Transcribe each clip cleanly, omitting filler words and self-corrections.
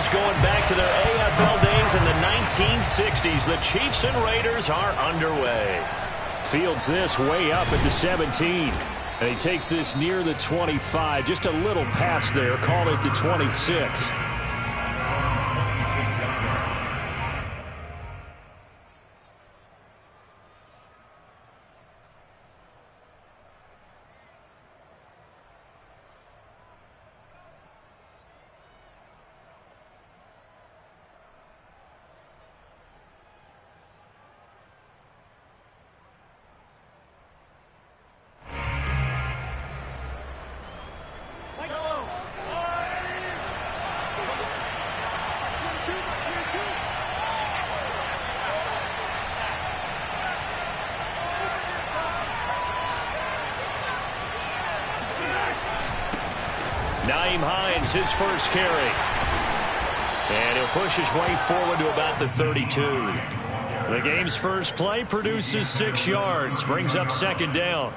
goes going back to their AFL days in the 1960s. The Chiefs and Raiders are underway. Fields this way up at the 17. And he takes this near the 25. Just a little pass there. Call it the 26. His first carry. And he'll push his way forward to about the 32. The game's first play produces 6 yards. Brings up second down.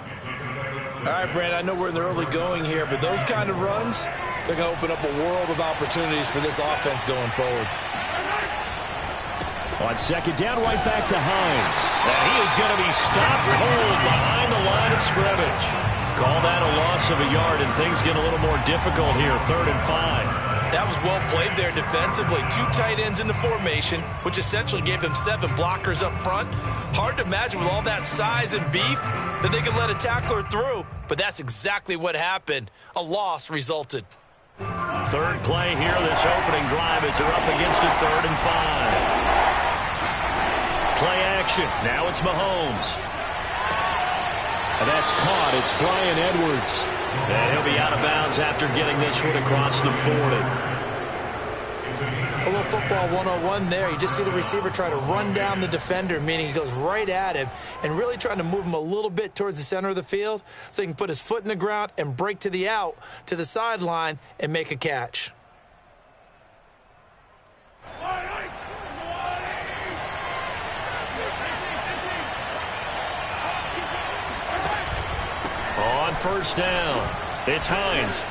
All right, Brandon, I know we're in the early going here, but those kind of runs, they're going to open up a world of opportunities for this offense going forward. On second down, right back to Hines. And he is going to be stopped cold behind the line of scrimmage. Call that a loss of a yard, and things get a little more difficult here, 3rd and 5. That was well played there defensively. 2 tight ends in the formation, which essentially gave them 7 blockers up front. Hard to imagine with all that size and beef that they could let a tackler through, but that's exactly what happened. A loss resulted. Third play here, this opening drive as they're up against a 3rd and 5. Play action. Now it's Mahomes. And that's caught. It's Bryan Edwards. And he'll be out of bounds after getting this one across the 40. A little football 101 there. You just see the receiver try to run down the defender, meaning he goes right at him and really trying to move him a little bit towards the center of the field so he can put his foot in the ground and break to the out, to the sideline, and make a catch. On first down, it's Hines.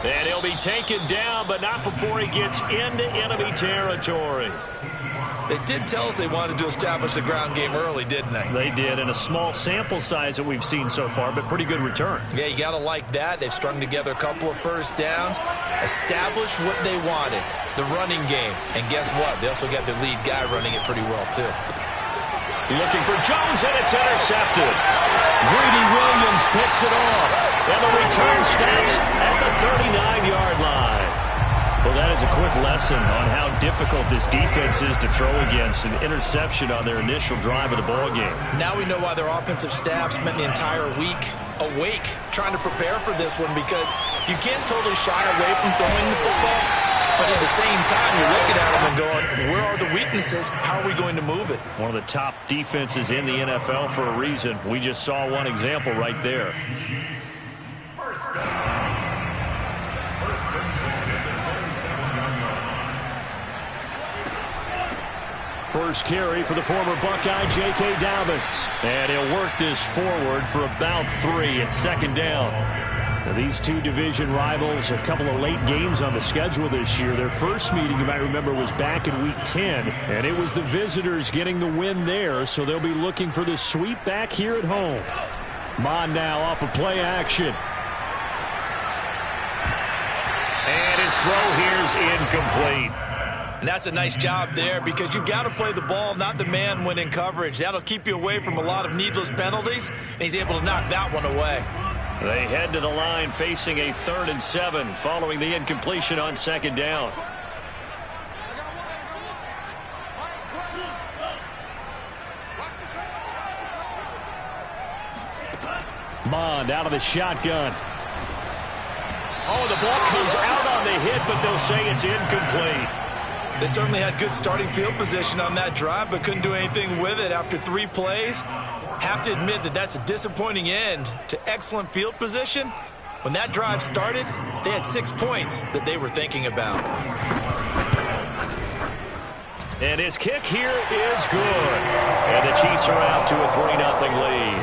And he'll be taken down, but not before he gets into enemy territory. They did tell us they wanted to establish the ground game early, didn't they? They did, and a small sample size that we've seen so far, but pretty good return. Yeah, you got to like that. They've strung together a couple of first downs, established what they wanted, the running game. And guess what? They also got their lead guy running it pretty well, too. Looking for Jones, and it's intercepted. Greedy Williams picks it off, and the return stops at the 39-yard line. Well, that is a quick lesson on how difficult this defense is to throw against. An interception on their initial drive of the ballgame. Now we know why their offensive staff spent the entire week awake trying to prepare for this one, because you can't totally shy away from throwing the football. But at the same time, you're looking at them and going, where are the weaknesses? How are we going to move it? One of the top defenses in the NFL for a reason. We just saw one example right there. First carry for the former Buckeye, J.K. Dobbins. And he'll work this forward for about 3 at second down. Now, these two division rivals, a couple of late games on the schedule this year. Their first meeting, you might remember, was back in Week 10, and it was the visitors getting the win there, so they'll be looking for the sweep back here at home. Mon now off of play action. And his throw here is incomplete. And that's a nice job there, because you've got to play the ball, not the man when in coverage. That'll keep you away from a lot of needless penalties, and he's able to knock that one away. They head to the line facing a 3rd and 7 following the incompletion on second down. Mond out of the shotgun. Oh, the ball comes out on the hit, but they'll say it's incomplete. They certainly had good starting field position on that drive, but couldn't do anything with it after 3 plays. Have to admit that that's a disappointing end to excellent field position. When that drive started, they had 6 points that they were thinking about. And his kick here is good. And the Chiefs are out to a 3-0 lead.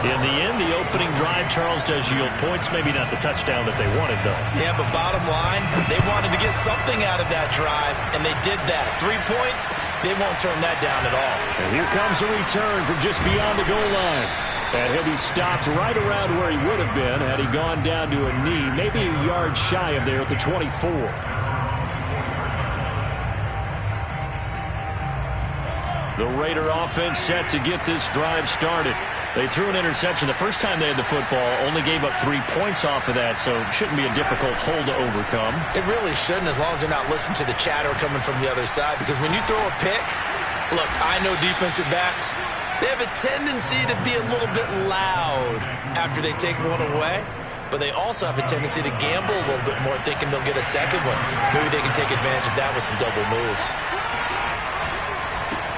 In the end, the opening drive, Charles, does yield points. Maybe not the touchdown that they wanted, though. Yeah, but bottom line, they wanted to get something out of that drive, and they did that. 3 points, they won't turn that down at all. And here comes a return from just beyond the goal line. And he'll be stopped right around where he would have been had he gone down to a knee, maybe a yard shy of there at the 24. The Raider offense set to get this drive started. They threw an interception the first time they had the football, only gave up 3 points off of that, so it shouldn't be a difficult hole to overcome. It really shouldn't, as long as you're not listening to the chatter coming from the other side, because when you throw a pick, look, I know defensive backs, they have a tendency to be a little bit loud after they take one away, but they also have a tendency to gamble a little bit more, thinking they'll get a second one. Maybe they can take advantage of that with some double moves.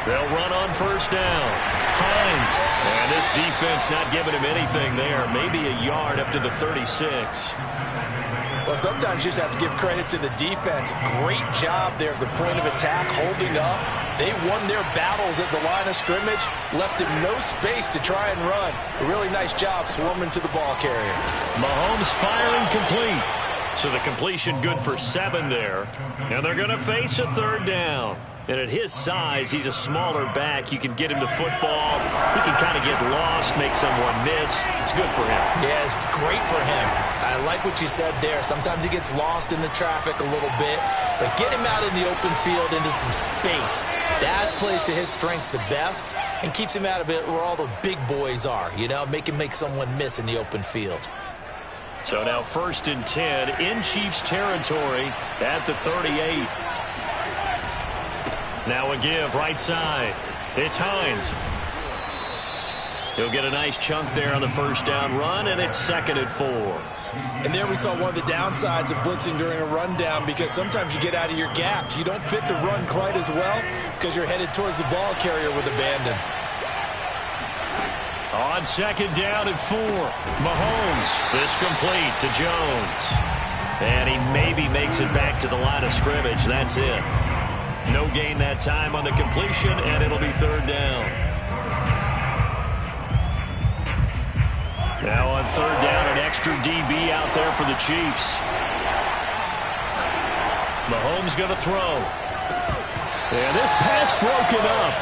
They'll run on first down. Hines. And this defense not giving him anything there. Maybe a yard up to the 36. Well, sometimes you just have to give credit to the defense. Great job there at the point of attack, holding up. They won their battles at the line of scrimmage, left him no space to try and run. A really nice job swarming to the ball carrier. Mahomes firing complete. So the completion good for 7 there. And they're going to face a third down. And at his size, he's a smaller back. You can get him the football. He can kind of get lost, make someone miss. It's good for him. Yeah, it's great for him. I like what you said there. Sometimes he gets lost in the traffic a little bit. But get him out in the open field into some space. That plays to his strengths the best and keeps him out of it where all the big boys are. You know, make him make someone miss in the open field. So now 1st and 10 in Chiefs territory at the 38. Now a give, right side. It's Hines. He'll get a nice chunk there on the first down run, and it's 2nd and 4. And there we saw one of the downsides of blitzing during a rundown, because sometimes you get out of your gaps. You don't fit the run quite as well because you're headed towards the ball carrier with abandon. On 2nd down and 4. Mahomes. This complete to Jones. And he maybe makes it back to the line of scrimmage. That's it. No gain that time on the completion, and it'll be 3rd down. Now on 3rd down, an extra DB out there for the Chiefs. Mahomes going to throw. And this pass broken up.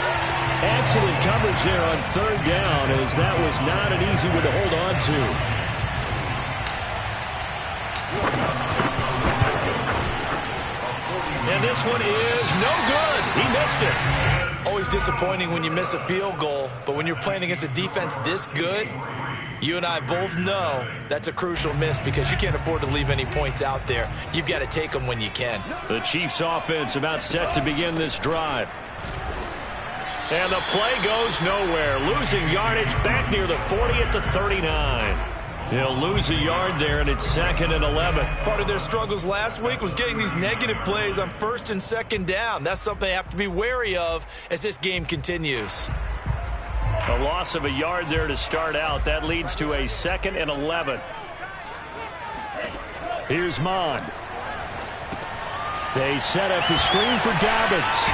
Excellent coverage there on 3rd down, as that was not an easy one to hold on to. And this one is no good. He missed it. Always disappointing when you miss a field goal, but when you're playing against a defense this good, you and I both know that's a crucial miss, because you can't afford to leave any points out there. You've got to take them when you can. The Chiefs offense about set to begin this drive. And the play goes nowhere. Losing yardage back near the 40 at the 39. He'll lose a yard there, and it's 2nd and 11. Part of their struggles last week was getting these negative plays on 1st and 2nd down. That's something they have to be wary of as this game continues. A loss of a yard there to start out. That leads to a 2nd and 11. Here's Mond. They set up the screen for Dobbins.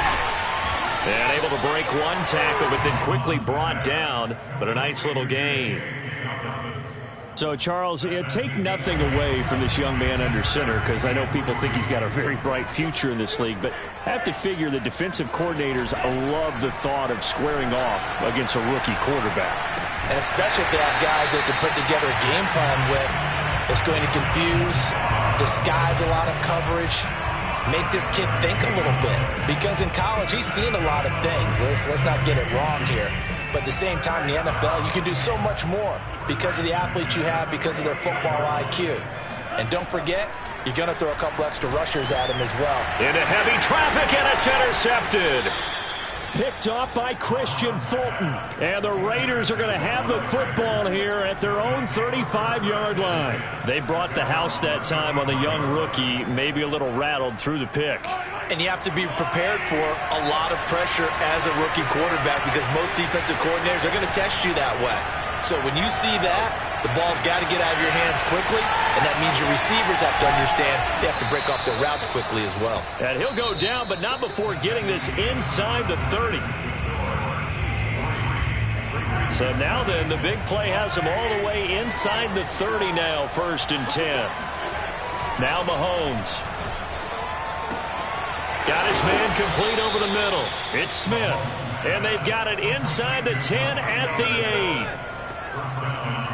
And able to break one tackle, but then quickly brought down. But a nice little gain. So, Charles, take nothing away from this young man under center, because I know people think he's got a very bright future in this league, but I have to figure the defensive coordinators love the thought of squaring off against a rookie quarterback. And especially if they have guys they can put together a game plan with that's going to confuse, disguise a lot of coverage, make this kid think a little bit. Because in college, he's seen a lot of things. Let's not get it wrong here. But at the same time, in the NFL, you can do so much more because of the athletes you have, because of their football IQ. And don't forget, you're going to throw a couple extra rushers at him as well. Into heavy traffic, and it's intercepted. Picked off by Christian Fulton. And the Raiders are going to have the football here at their own 35-yard line. They brought the house that time on the young rookie, maybe a little rattled through the pick. And you have to be prepared for a lot of pressure as a rookie quarterback, because most defensive coordinators are going to test you that way. So when you see that, the ball's got to get out of your hands quickly, and that means your receivers have to understand they have to break off their routes quickly as well. And he'll go down, but not before getting this inside the 30. So now then, the big play has him all the way inside the 30 now, 1st and 10. Now Mahomes. Got his man complete over the middle. It's Smith. And they've got it inside the 10 at the 8.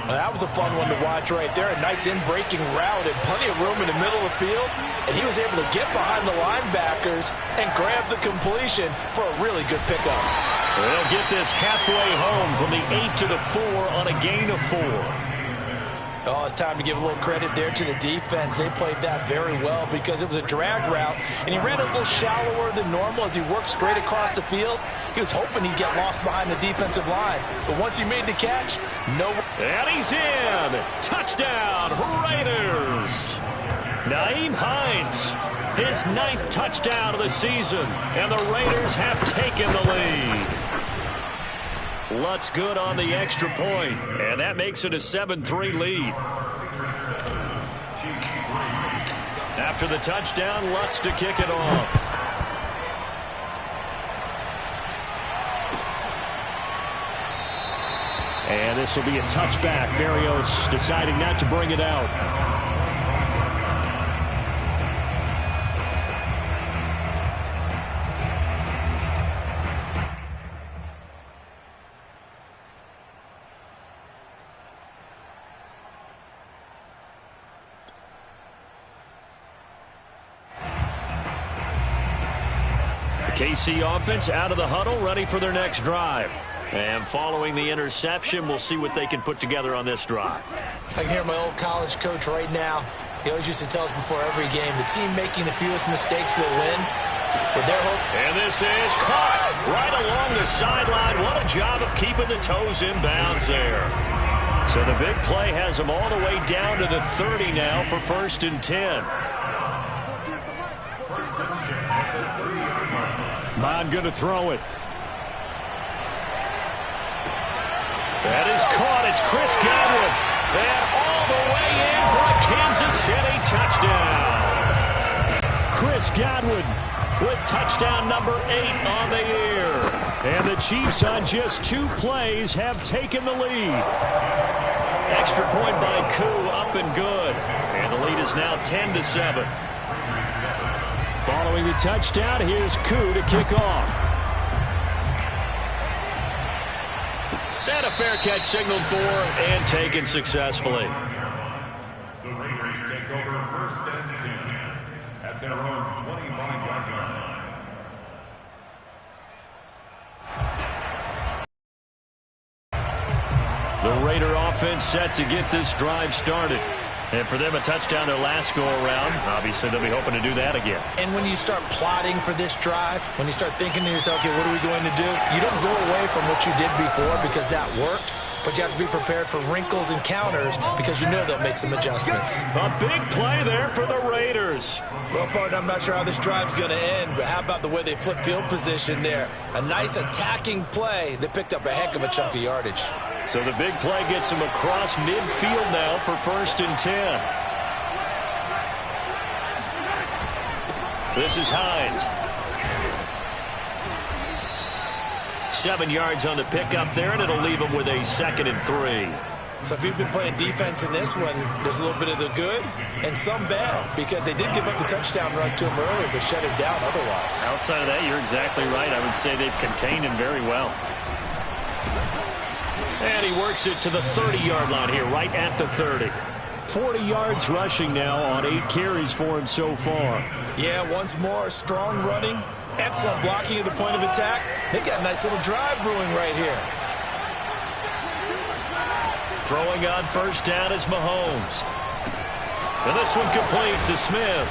That was a fun one to watch right there. A nice in-breaking route and plenty of room in the middle of the field. And he was able to get behind the linebackers and grab the completion for a really good pickup. They'll get this halfway home from the 8 to the 4 on a gain of 4. Oh, it's time to give a little credit there to the defense. They played that very well because it was a drag route, and he ran a little shallower than normal as he worked straight across the field. He was hoping he'd get lost behind the defensive line, but once he made the catch, no. And he's in. Touchdown, Raiders. Nyheim Hines, his 9th touchdown of the season, and the Raiders have taken the lead. Lutz good on the extra point, and that makes it a 7-3 lead. After the touchdown, Lutz to kick it off. And this will be a touchback. Berrios deciding not to bring it out. KC offense out of the huddle, ready for their next drive. And following the interception, we'll see what they can put together on this drive. I can hear my old college coach right now. He always used to tell us before every game, the team making the fewest mistakes will win. With their hope. And this is caught right along the sideline. What a job of keeping the toes in bounds there. So the big play has them all the way down to the 30 now for 1st and 10. Mon going to throw it. That is caught. It's Chris Godwin. And all the way in for a Kansas City touchdown. Chris Godwin with touchdown number 8 on the year. And the Chiefs on just 2 plays have taken the lead. Extra point by Koo, up and good. And the lead is now 10-7. Following the touchdown, here's Koo to kick off. And a fair catch signaled for and taken successfully. The Raiders take over 1st and 10 at their own 25-yard line. The Raider offense set to get this drive started. And for them, a touchdown their last go-around. Obviously, they'll be hoping to do that again. And when you start plotting for this drive, when you start thinking to yourself, okay, what are we going to do? You don't go away from what you did before because that worked. But you have to be prepared for wrinkles and counters because you know they'll make some adjustments. A big play there for the Raiders. Well, partner, I'm not sure how this drive's going to end, but how about the way they flip field position there? A nice attacking play that picked up a heck of a chunk of yardage. So the big play gets him across midfield now for 1st and 10. This is Hines. 7 yards on the pickup there, and it'll leave him with a 2nd and 3. So if you've been playing defense in this one, there's a little bit of the good and some bad because they did give up the touchdown run to him earlier but shut him down otherwise. Outside of that, you're exactly right. I would say they've contained him very well. And he works it to the 30-yard line here, right at the 30. 40 yards rushing now on 8 carries for him so far. Yeah, once more, strong running, excellent blocking at the point of attack. They've got a nice little drive brewing right here. Throwing on 1st down is Mahomes. And this one complete to Smith.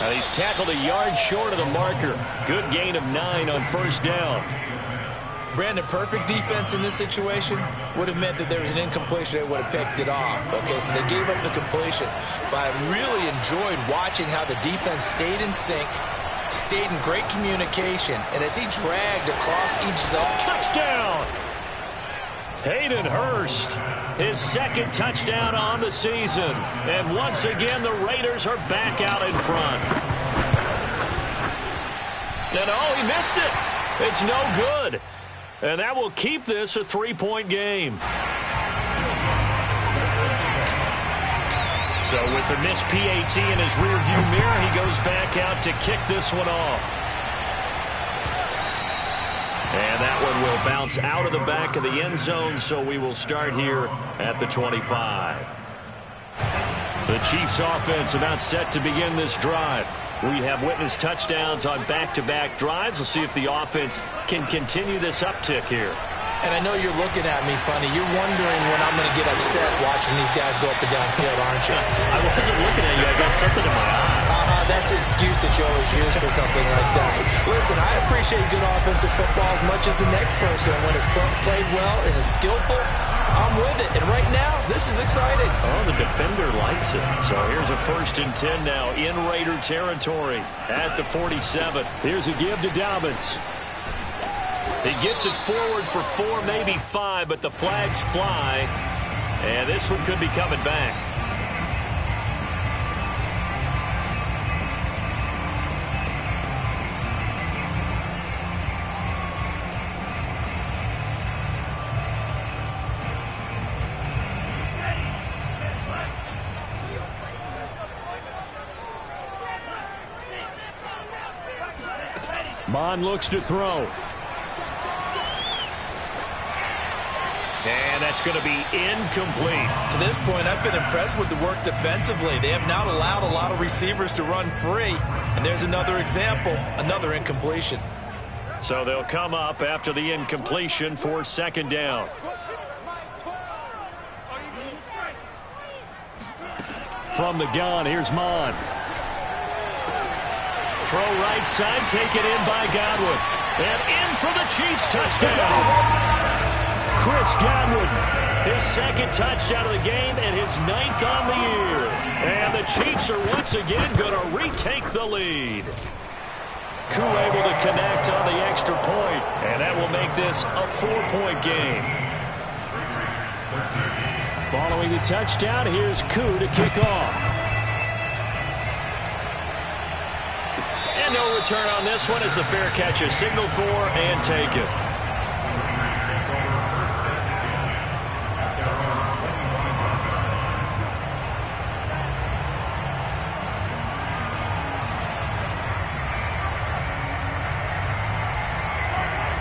Now he's tackled a yard short of the marker. Good gain of 9 on 1st down. Brandon, perfect defense in this situation would have meant that there was an incompletion that would have picked it off. Okay, so they gave up the completion. But I really enjoyed watching how the defense stayed in sync, stayed in great communication, and as he dragged across each zone. Touchdown! Hayden Hurst, his 2nd touchdown on the season. And once again, the Raiders are back out in front. And oh, he missed it. It's no good. And that will keep this a 3-point game. So with the missed PAT in his rearview mirror, he goes back out to kick this one off. And that one will bounce out of the back of the end zone, so we will start here at the 25. The Chiefs offense about set to begin this drive. We have witnessed touchdowns on back-to-back drives. We'll see if the offense can continue this uptick here. And I know you're looking at me funny. You're wondering when I'm going to get upset watching these guys go up and down field, aren't you? I wasn't looking at you. I got something in my eye. That's the excuse that you always use for something like that. Listen, I appreciate good offensive football as much as the next person. When it's played well and is skillful, I'm with it. And right now, this is exciting. Oh, the defender likes it. So here's a 1st and 10 now in Raider territory at the 47. Here's a give to Dobbins. He gets it forward for 4, maybe 5, but the flags fly. And this one could be coming back. Mon looks to throw. And that's going to be incomplete. To this point, I've been impressed with the work defensively. They have not allowed a lot of receivers to run free. And there's another example, another incompletion. So they'll come up after the incompletion for 2nd down. From the gun, here's Mon. Throw right side, taken in by Godwin. And in for the Chiefs touchdown. Chris Godwin, his 2nd touchdown of the game and his 9th on the year. And the Chiefs are once again going to retake the lead. Koo able to connect on the extra point, and that will make this a 4-point game. Following the touchdown, here's Koo to kick off. And no return on this one as the fair catch is signaled for and taken.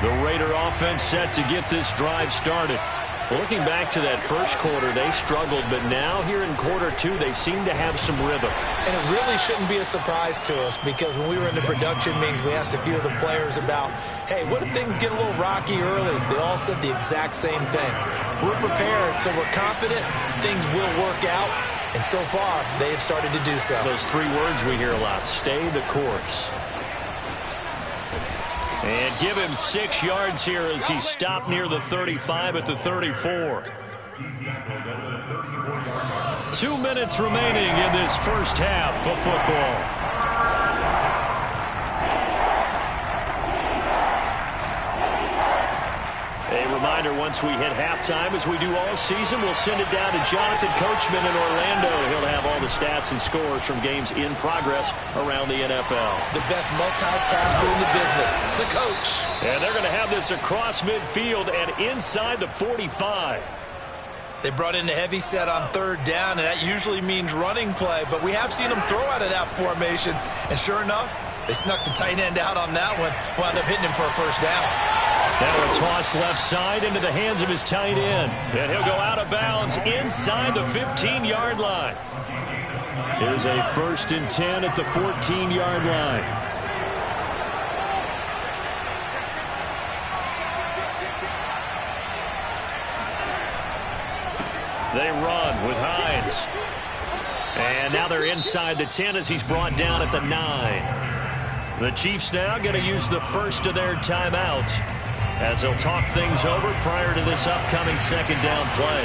The Raider offense set to get this drive started. Looking back to that first quarter, they struggled, but now here in quarter 2, they seem to have some rhythm. And it really shouldn't be a surprise to us because when we were in the production meetings, we asked a few of the players about, hey, what if things get a little rocky early? They all said the exact same thing. We're prepared, so we're confident things will work out. And so far, they have started to do so. Those 3 words we hear a lot, stay the course. And give him 6 yards here as he stopped near the 35 at the 34. 2 minutes remaining in this first half of football. A reminder, once we hit halftime, as we do all season, we'll send it down to Jonathan Coachman in Orlando. He'll have all the stats and scores from games in progress around the NFL. The best multitasker in the business, the coach. And they're going to have this across midfield and inside the 45. They brought in the heavy set on 3rd down, and that usually means running play, but we have seen them throw out of that formation. And sure enough, they snuck the tight end out on that one, wound up hitting him for a 1st down. Now a toss left side into the hands of his tight end. And he'll go out of bounds inside the 15-yard line. Here's a 1st and 10 at the 14-yard line. They run with Hines. And now they're inside the 10 as he's brought down at the 9. The Chiefs now going to use the first of their timeouts as they'll talk things over prior to this upcoming 2nd down play.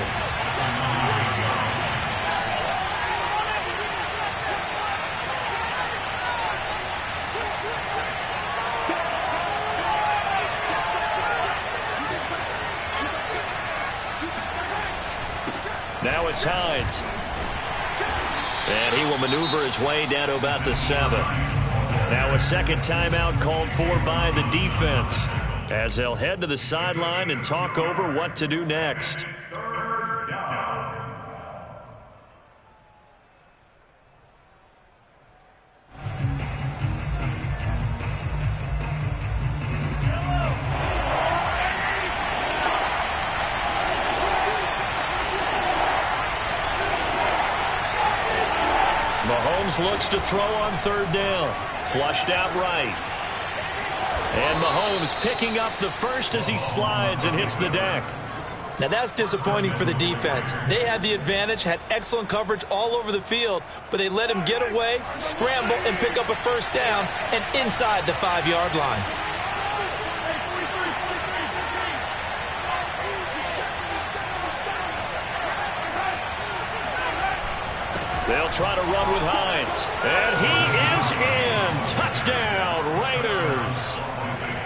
Now it's Hines. And he will maneuver his way down to about the 7. Now a 2nd timeout called for by the defense. as they'll head to the sideline and talk over what to do next. Mahomes looks to throw on third down. Flushed out right. And Mahomes picking up the first as he slides and hits the deck. Now that's disappointing for the defense. They had the advantage, had excellent coverage all over the field, but they let him get away, scramble, and pick up a first down and inside the 5-yard line. They'll try to run with Hines. And he is in. Touchdown, Raiders.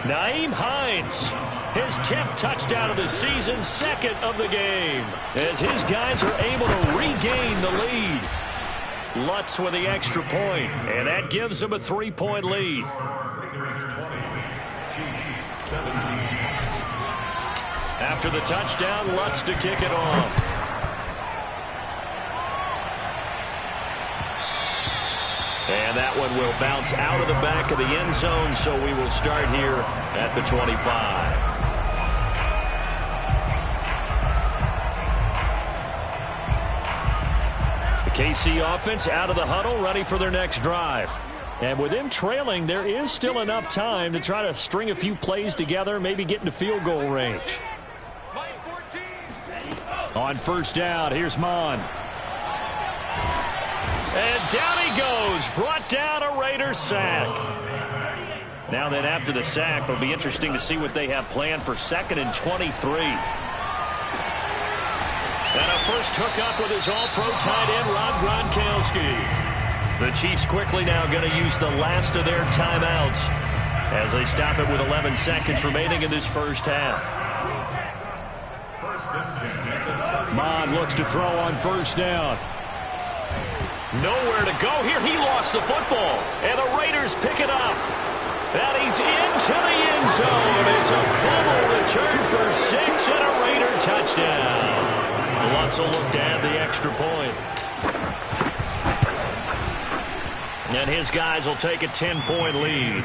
Nyheim Hines, his 10th touchdown of the season, second of the game, as his guys are able to regain the lead. Lutz with the extra point, and that gives them a 3-point lead. After the touchdown, Lutz to kick it off. And that one will bounce out of the back of the end zone, so we will start here at the 25. The KC offense out of the huddle, ready for their next drive. And with them trailing, there is still enough time to try to string a few plays together, maybe get into field goal range. On first down, here's Mon. And down he goes, brought down a Raiders sack. Now then, after the sack, it'll be interesting to see what they have planned for 2nd and 23. And a first hookup with his all-pro tight end, Rob Gronkowski. The Chiefs quickly now going to use the last of their timeouts as they stop it with 11 seconds remaining in this first half. Mon looks to throw on first down. Nowhere to go here. He lost the football. And the Raiders pick it up. And he's into the end zone. It's a fumble return for 6 and a Raider touchdown. Lutz will look to add the extra point. And his guys will take a 10-point lead.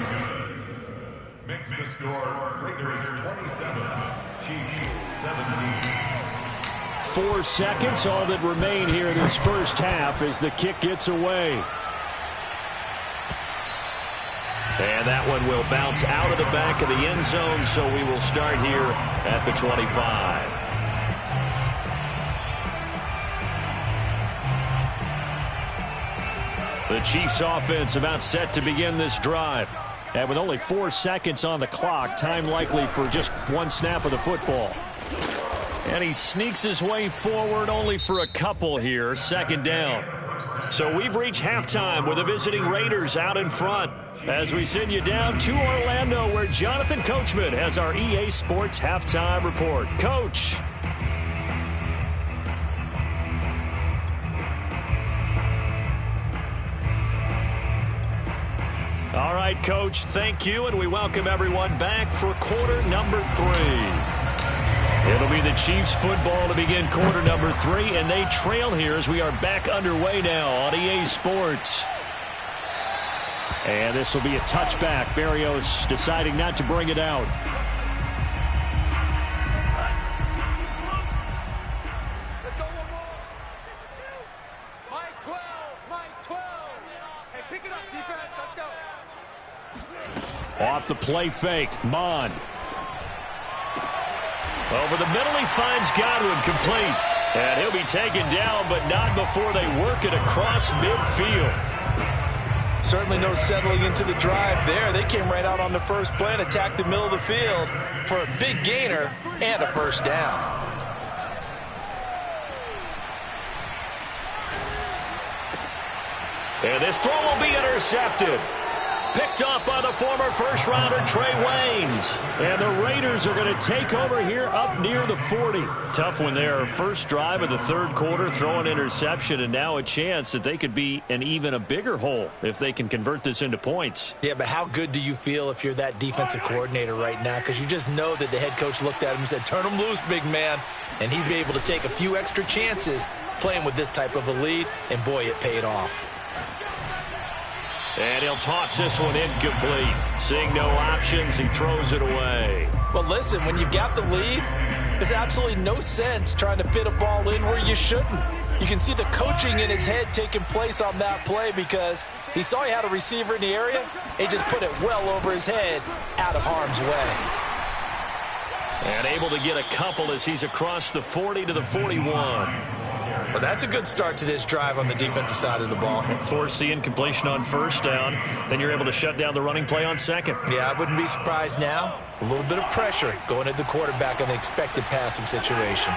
Makes the score Raiders 27, Chiefs 17. 4 seconds, all that remain here in this first half as the kick gets away. And that one will bounce out of the back of the end zone, so we will start here at the 25. The Chiefs offense about set to begin this drive. And with only 4 seconds on the clock, time likely for just one snap of the football. And he sneaks his way forward only for a couple here, 2nd down. So we've reached halftime with the visiting Raiders out in front as we send you down to Orlando where Jonathan Coachman has our EA Sports halftime report. Coach. All right, Coach, thank you, and we welcome everyone back for quarter number 3. It'll be the Chiefs football to begin quarter number 3, and they trail here as we are back underway now on EA Sports. And this will be a touchback. Barrios deciding not to bring it out. Let's go one more. Mike 12, Mike 12. Hey, pick it up, defense. Let's go. Off the play fake, Mon. Over the middle, he finds Godwin complete. And he'll be taken down, but not before they work it across midfield. Certainly no settling into the drive there. They came right out on the first play and attacked the middle of the field for a big gainer and a first down. And this throw will be intercepted. picked off by the former first-rounder Trey Waynes. And the Raiders are going to take over here up near the 40. Tough one there. First drive of the third quarter, throw an interception, and now a chance that they could be in even a bigger hole if they can convert this into points. Yeah, but how good do you feel if you're that defensive coordinator right now? Because you just know that the head coach looked at him and said, turn him loose, big man. And he'd be able to take a few extra chances playing with this type of a lead, and boy, it paid off. And he'll toss this one incomplete. Seeing no options, he throws it away. Well, listen, when you've got the lead, there's absolutely no sense trying to fit a ball in where you shouldn't. You can see the coaching in his head taking place on that play because he saw he had a receiver in the area. He just put it well over his head, out of harm's way. And able to get a couple as he's across the 40 to the 41. Well, that's a good start to this drive on the defensive side of the ball. Force the incompletion on first down. Then you're able to shut down the running play on second. Yeah, I wouldn't be surprised now. A little bit of pressure going at the quarterback in the expected passing situation.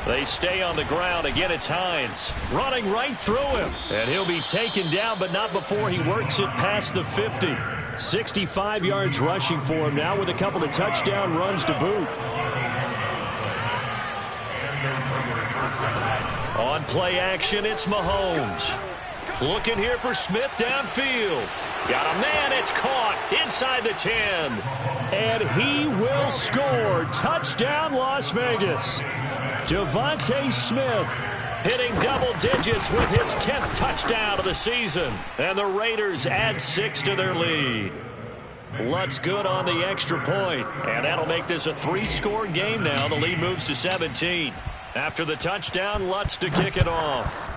They stay on the ground. Again, it's Hines running right through him. And he'll be taken down, but not before he works it past the 50. 65 yards rushing for him now with a couple of touchdown runs to boot. On play action, it's Mahomes. Looking here for Smith downfield. Got a man, it's caught inside the 10. And he will score. Touchdown, Las Vegas. Devontae Smith hitting double digits with his 10th touchdown of the season. And the Raiders add 6 to their lead. Lutz good on the extra point. And that'll make this a 3-score game now. The lead moves to 17. After the touchdown, Lutz to kick it off.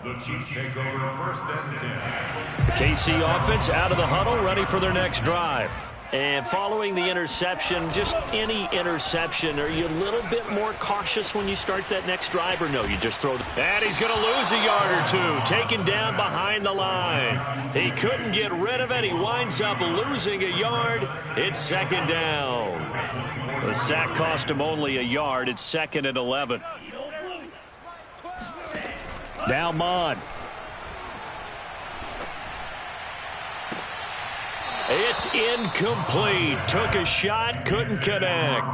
The Chiefs take over first and 10. The KC offense out of the huddle, ready for their next drive. And following the interception, just any interception, are you a little bit more cautious when you start that next drive, or no, you just throw the... And he's going to lose a yard or two, taken down behind the line. He couldn't get rid of it. He winds up losing a yard. It's second down. The sack cost him only a yard. It's 2nd and 11. Now Mon. It's incomplete. Took a shot, couldn't connect.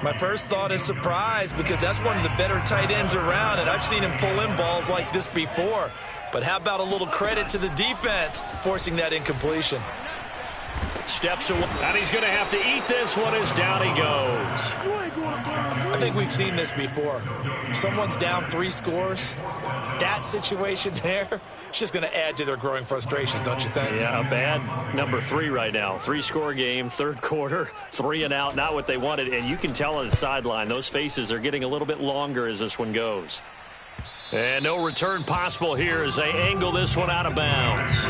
My first thought is surprise because that's one of the better tight ends around, and I've seen him pull in balls like this before. But how about a little credit to the defense forcing that incompletion? Steps away, and he's going to have to eat this one as down he goes. I think we've seen this before. If someone's down 3 scores, that situation there, it's just going to add to their growing frustrations, don't you think? Yeah, a bad number 3 right now. 3-score game, third quarter, 3 and out, not what they wanted. And you can tell on the sideline, those faces are getting a little bit longer as this one goes. And no return possible here as they angle this one out of bounds.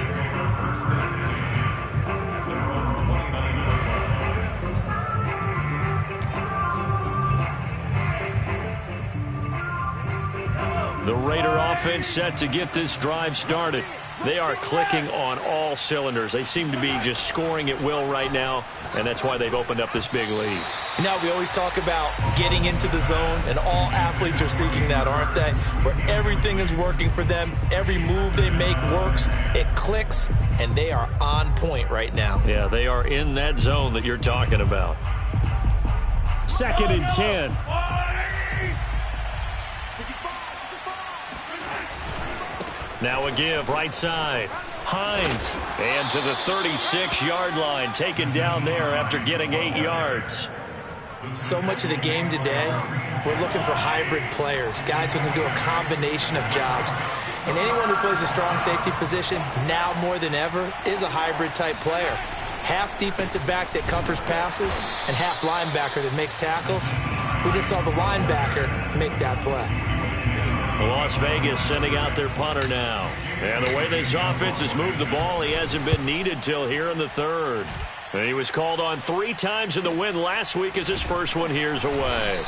The Raider offense set to get this drive started. They are clicking on all cylinders. They seem to be just scoring at will right now, and that's why they've opened up this big lead. Now, we always talk about getting into the zone, and all athletes are seeking that, aren't they? Where everything is working for them. Every move they make works. It clicks, and they are on point right now. Yeah, they are in that zone that you're talking about. 2nd and 10. Now a give, right side. Hines. And to the 36-yard line, taken down there after getting 8 yards. So much of the game today, we're looking for hybrid players, guys who can do a combination of jobs. And anyone who plays a strong safety position, now more than ever, is a hybrid-type player. Half defensive back that covers passes and half linebacker that makes tackles. We just saw the linebacker make that play. Las Vegas sending out their punter now. And the way this offense has moved the ball, he hasn't been needed till here in the third. And he was called on 3 times in the win last week as his first one here's away.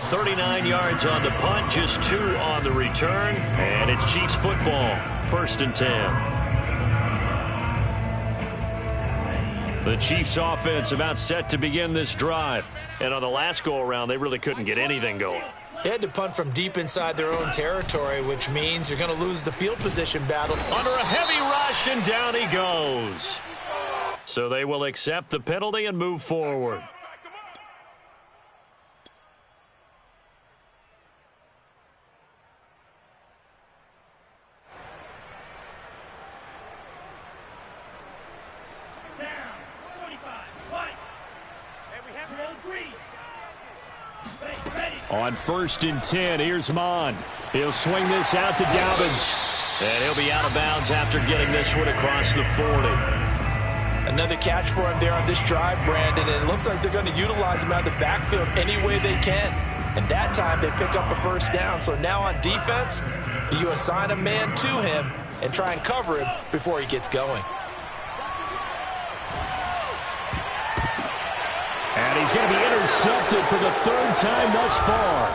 39 yards on the punt, just 2 on the return. And it's Chiefs football, 1st and 10. The Chiefs offense about set to begin this drive. And on the last go-around, they really couldn't get anything going. They had to punt from deep inside their own territory, which means you're going to lose the field position battle. Under a heavy rush, and down he goes. So they will accept the penalty and move forward. On 1st and 10, here's Mond. He'll swing this out to Dobbins. And he'll be out of bounds after getting this one across the 40. Another catch for him there on this drive, Brandon, and it looks like they're going to utilize him out of the backfield any way they can. And that time they pick up a first down. So now on defense, you assign a man to him and try and cover him before he gets going. And he's going to be intercepted for the 3rd time thus far.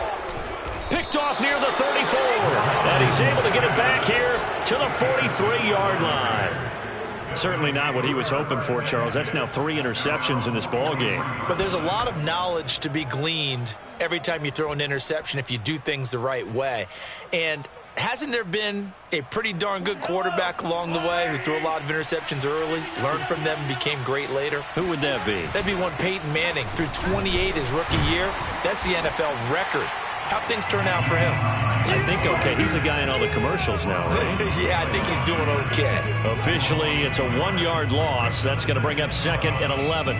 Picked off near the 34. And he's able to get it back here to the 43-yard line. Certainly not what he was hoping for, Charles. That's now 3 interceptions in this ball game. But there's a lot of knowledge to be gleaned every time you throw an interception if you do things the right way. And hasn't there been a pretty darn good quarterback along the way who threw a lot of interceptions early, learned from them, and became great later? Who would that be? That'd be one Peyton Manning. Threw 28 his rookie year. That's the NFL record. How'd things turn out for him? I think okay. He's a guy in all the commercials now, right? Yeah, I think he's doing okay. Officially, it's a 1-yard loss. That's going to bring up 2nd and 11.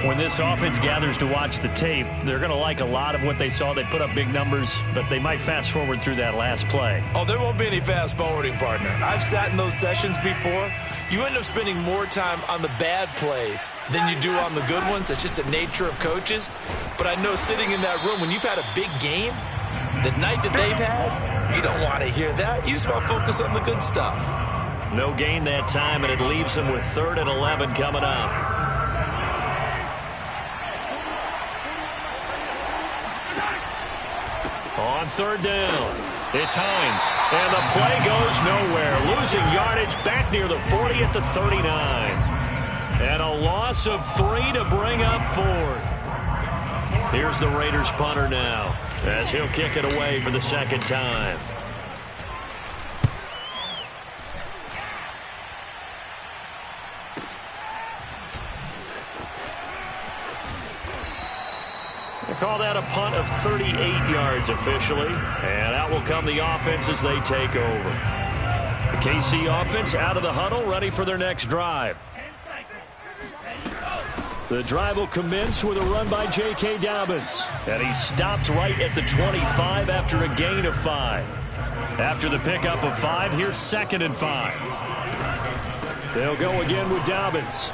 When this offense gathers to watch the tape, they're going to like a lot of what they saw. They put up big numbers, but they might fast forward through that last play. Oh, there won't be any fast forwarding, partner. I've sat in those sessions before. You end up spending more time on the bad plays than you do on the good ones. It's just the nature of coaches. But I know sitting in that room, when you've had a big game, the night that they've had, you don't want to hear that. You just want to focus on the good stuff. No gain that time, and it leaves them with 3rd and 11 coming up. On 3rd down, it's Hines, and the play goes nowhere. Losing yardage back near the 40 at the 39. And a loss of 3 to bring up 4th. Here's the Raiders punter now, as he'll kick it away for the 2nd time. Call that a punt of 38 yards officially. And out will come the offense as they take over. The KC offense out of the huddle, ready for their next drive. The drive will commence with a run by J.K. Dobbins. And he stopped right at the 25 after a gain of 5. After the pickup of 5, here's 2nd and 5. They'll go again with Dobbins.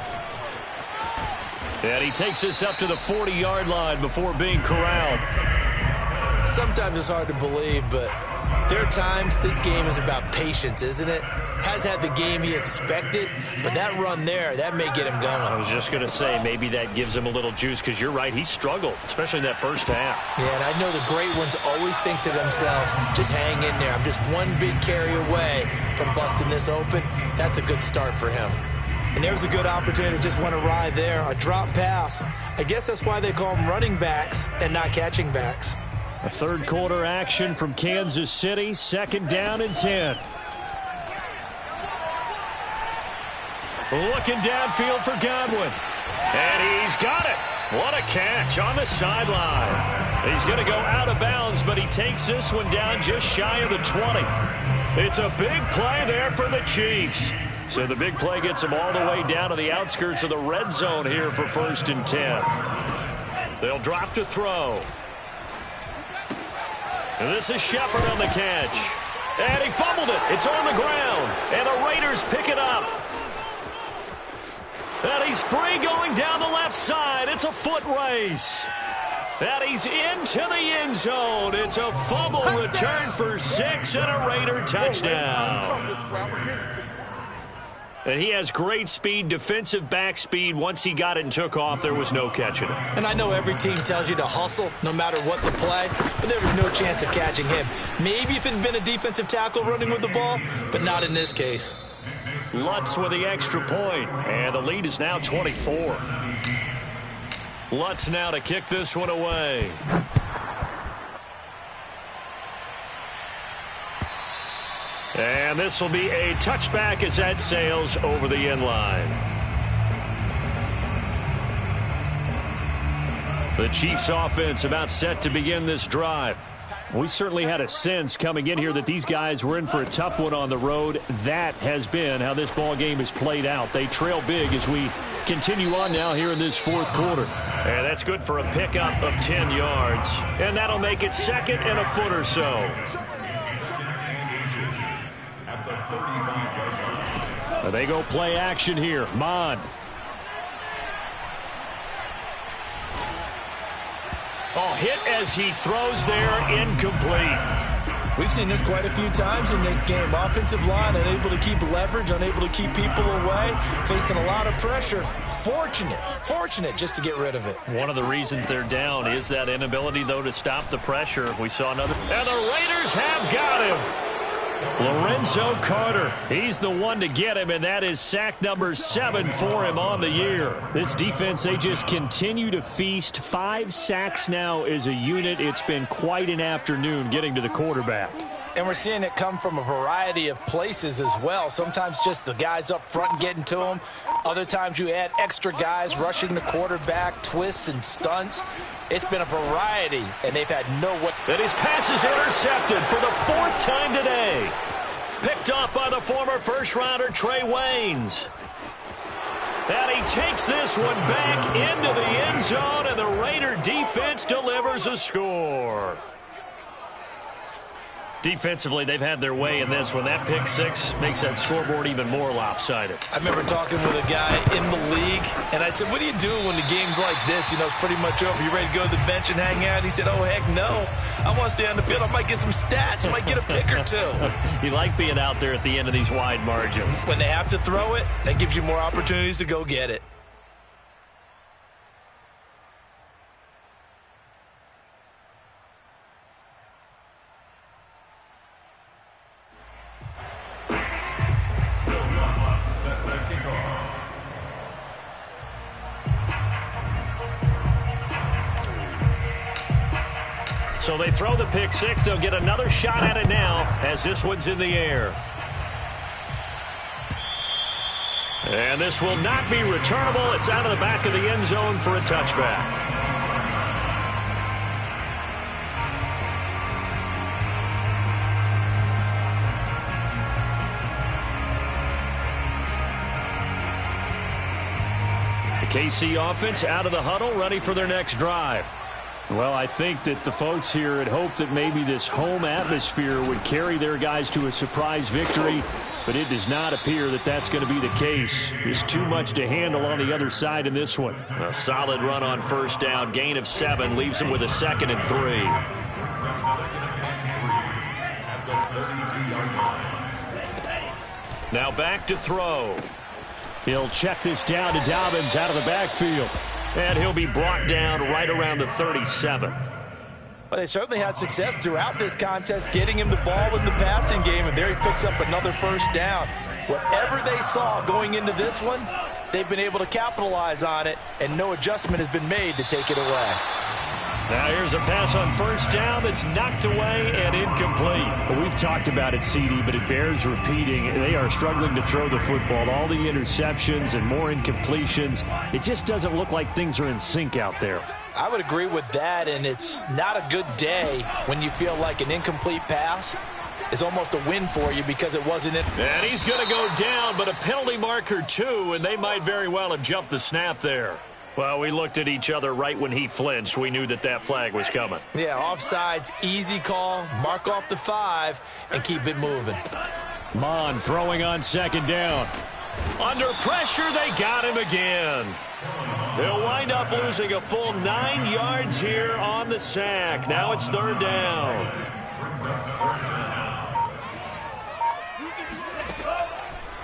And he takes us up to the 40-yard line before being corralled. Sometimes it's hard to believe, but there are times this game is about patience, isn't it? Has had the game he expected, but that run there, that may get him going. I was just going to say, maybe that gives him a little juice, because you're right, he struggled, especially in that first half. Yeah, and I know the great ones always think to themselves, just hang in there. I'm just one big carry away from busting this open. That's a good start for him. And there's a good opportunity to just want to ride there. A drop pass. I guess that's why they call them running backs and not catching backs. A 3rd quarter action from Kansas City. 2nd down and 10. Looking downfield for Godwin. And he's got it. What a catch on the sideline. He's going to go out of bounds, but he takes this one down just shy of the 20. It's a big play there for the Chiefs. So the big play gets them all the way down to the outskirts of the red zone here for 1st and 10. They'll drop to throw. And this is Shepard on the catch. And he fumbled it. It's on the ground. And the Raiders pick it up. And he's free going down the left side. It's a foot race. And he's into the end zone. It's a fumble return for 6 and a Raider touchdown. And he has great speed, defensive back speed. Once he got it and took off, there was no catching him. And I know every team tells you to hustle no matter what the play, but there was no chance of catching him. Maybe if it had been a defensive tackle running with the ball, but not in this case. Lutz with the extra point, and the lead is now 24. Lutz now to kick this one away. And this will be a touchback as that sails over the end line. The Chiefs offense about set to begin this drive. We certainly had a sense coming in here that these guys were in for a tough one on the road. That has been how this ball game has played out. They trail big as we continue on now here in this fourth quarter. And that's good for a pickup of 10 yards. And that'll make it second and a foot or so. They go play action here. Mond. Oh, hit as he throws there, incomplete. We've seen this quite a few times in this game. Offensive line unable to keep leverage, unable to keep people away, facing a lot of pressure. Fortunate just to get rid of it. One of the reasons they're down is that inability, though, to stop the pressure. We saw another. And the Raiders have got him. Lorenzo Carter. He's the one to get him, and that is sack number 7 for him on the year. This defense, they just continue to feast. 5 sacks now as a unit. It's been quite an afternoon getting to the quarterback. And we're seeing it come from a variety of places as well. Sometimes just the guys up front and getting to them. Other times you add extra guys rushing the quarterback, twists and stunts. It's been a variety, and they've had no way. And his pass is intercepted for the 4th time today. Picked up by the former first-rounder Trey Waynes. And he takes this one back into the end zone, and the Raider defense delivers a score. Defensively, they've had their way in this one. That pick 6 makes that scoreboard even more lopsided. I remember talking with a guy in the league, and I said, what do you do when the game's like this? You know, it's pretty much over. You ready to go to the bench and hang out? He said, oh, heck no. I want to stay on the field. I might get some stats. I might get a pick or 2. You like being out there at the end of these wide margins. When they have to throw it, that gives you more opportunities to go get it. So they throw the pick 6. They'll get another shot at it now as this one's in the air. And this will not be returnable. It's out of the back of the end zone for a touchback. The KC offense out of the huddle, ready for their next drive. Well, I think that the folks here had hoped that maybe this home atmosphere would carry their guys to a surprise victory, but it does not appear that that's going to be the case. There's too much to handle on the other side in this one. A solid run on first down, gain of 7, leaves them with a 2nd and 3. Now back to throw. He'll check this down to Dobbins out of the backfield. And he'll be brought down right around the 37. Well, they certainly had success throughout this contest, getting him the ball in the passing game, and there he picks up another first down. Whatever they saw going into this one, they've been able to capitalize on it, and no adjustment has been made to take it away. Now here's a pass on first down that's knocked away and incomplete. Well, we've talked about it, CD, but it bears repeating. They are struggling to throw the football. All the interceptions and more incompletions. It just doesn't look like things are in sync out there. I would agree with that, and it's not a good day when you feel like an incomplete pass is almost a win for you because it wasn't it. And he's going to go down, but a penalty marker too, and they might very well have jumped the snap there. Well, we looked at each other right when he flinched. We knew that that flag was coming. Yeah, offsides, easy call, mark off the 5, and keep it moving. Mond throwing on 2nd down. Under pressure, they got him again. They'll wind up losing a full 9 yards here on the sack. Now it's 3rd down.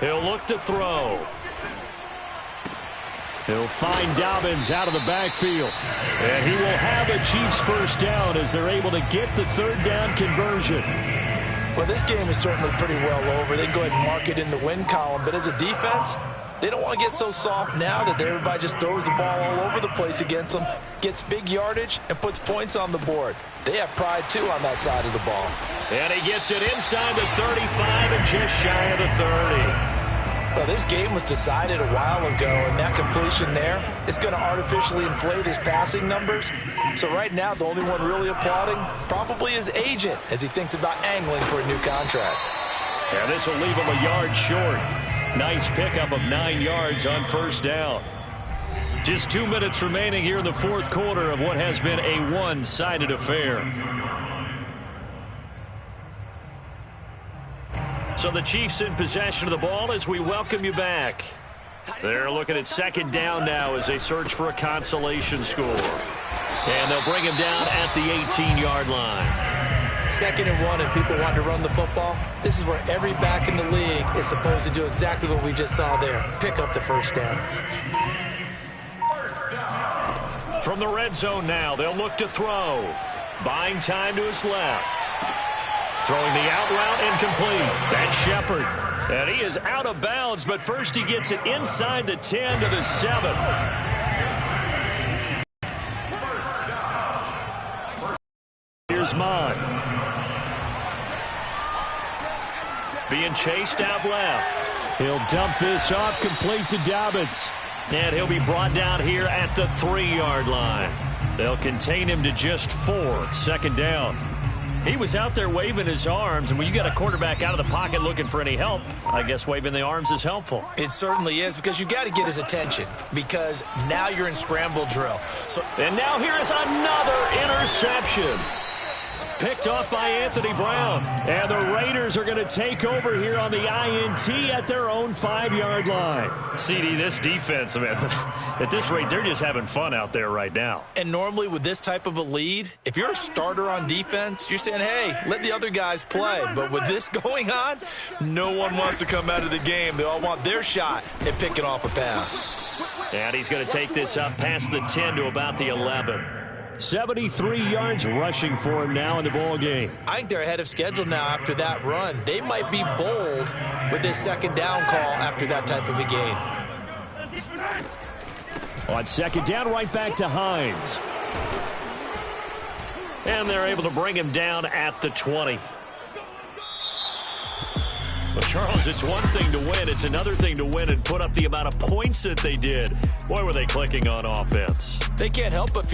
He'll look to throw. He'll find Dobbins out of the backfield. And he will have a Chiefs first down as they're able to get the 3rd down conversion. Well, this game is certainly pretty well over. They can go ahead and mark it in the win column. But as a defense, they don't want to get so soft now that everybody just throws the ball all over the place against them, gets big yardage, and puts points on the board. They have pride, too, on that side of the ball. And he gets it inside the 35 and just shy of the 30. Well, this game was decided a while ago, and that completion there is going to artificially inflate his passing numbers. So right now, the only one really applauding probably his agent as he thinks about angling for a new contract. And this will leave him a yard short. Nice pickup of 9 yards on first down. Just 2 minutes remaining here in the fourth quarter of what has been a one-sided affair. So the Chiefs in possession of the ball as we welcome you back. They're looking at second down now as they search for a consolation score. And they'll bring him down at the 18-yard line. 2nd and 1 and people want to run the football. This is where every back in the league is supposed to do exactly what we just saw there. Pick up the first down. From the red zone now, they'll look to throw. Buying time to his left. Throwing the out route incomplete. That's Shepard. And he is out of bounds, but first he gets it inside the 10 to the 7. Here's Mon. Being chased out left. He'll dump this off complete to Dobbins. And he'll be brought down here at the 3-yard line. They'll contain him to just 4. Second down. He was out there waving his arms, and when you got a quarterback out of the pocket looking for any help, I guess waving the arms is helpful. It certainly is, because you got to get his attention, because now you're in scramble drill. And now here is another interception. Picked off by Anthony Brown. And the Raiders are going to take over here on the INT at their own 5-yard line. CD, this defense, man, at this rate, they're just having fun out there right now. And normally with this type of a lead, if you're a starter on defense, you're saying, hey, let the other guys play. But with this going on, no one wants to come out of the game. They all want their shot at picking off a pass. And he's going to take this up past the 10 to about the 11. 73 yards rushing for him now in the ball game. I think they're ahead of schedule now after that run. They might be bold with this second down call after that type of a game. On second down, right back to Hines. And they're able to bring him down at the 20. Well, Charles, it's one thing to win. It's another thing to win and put up the amount of points that they did. Boy, were they clicking on offense. They can't help but feel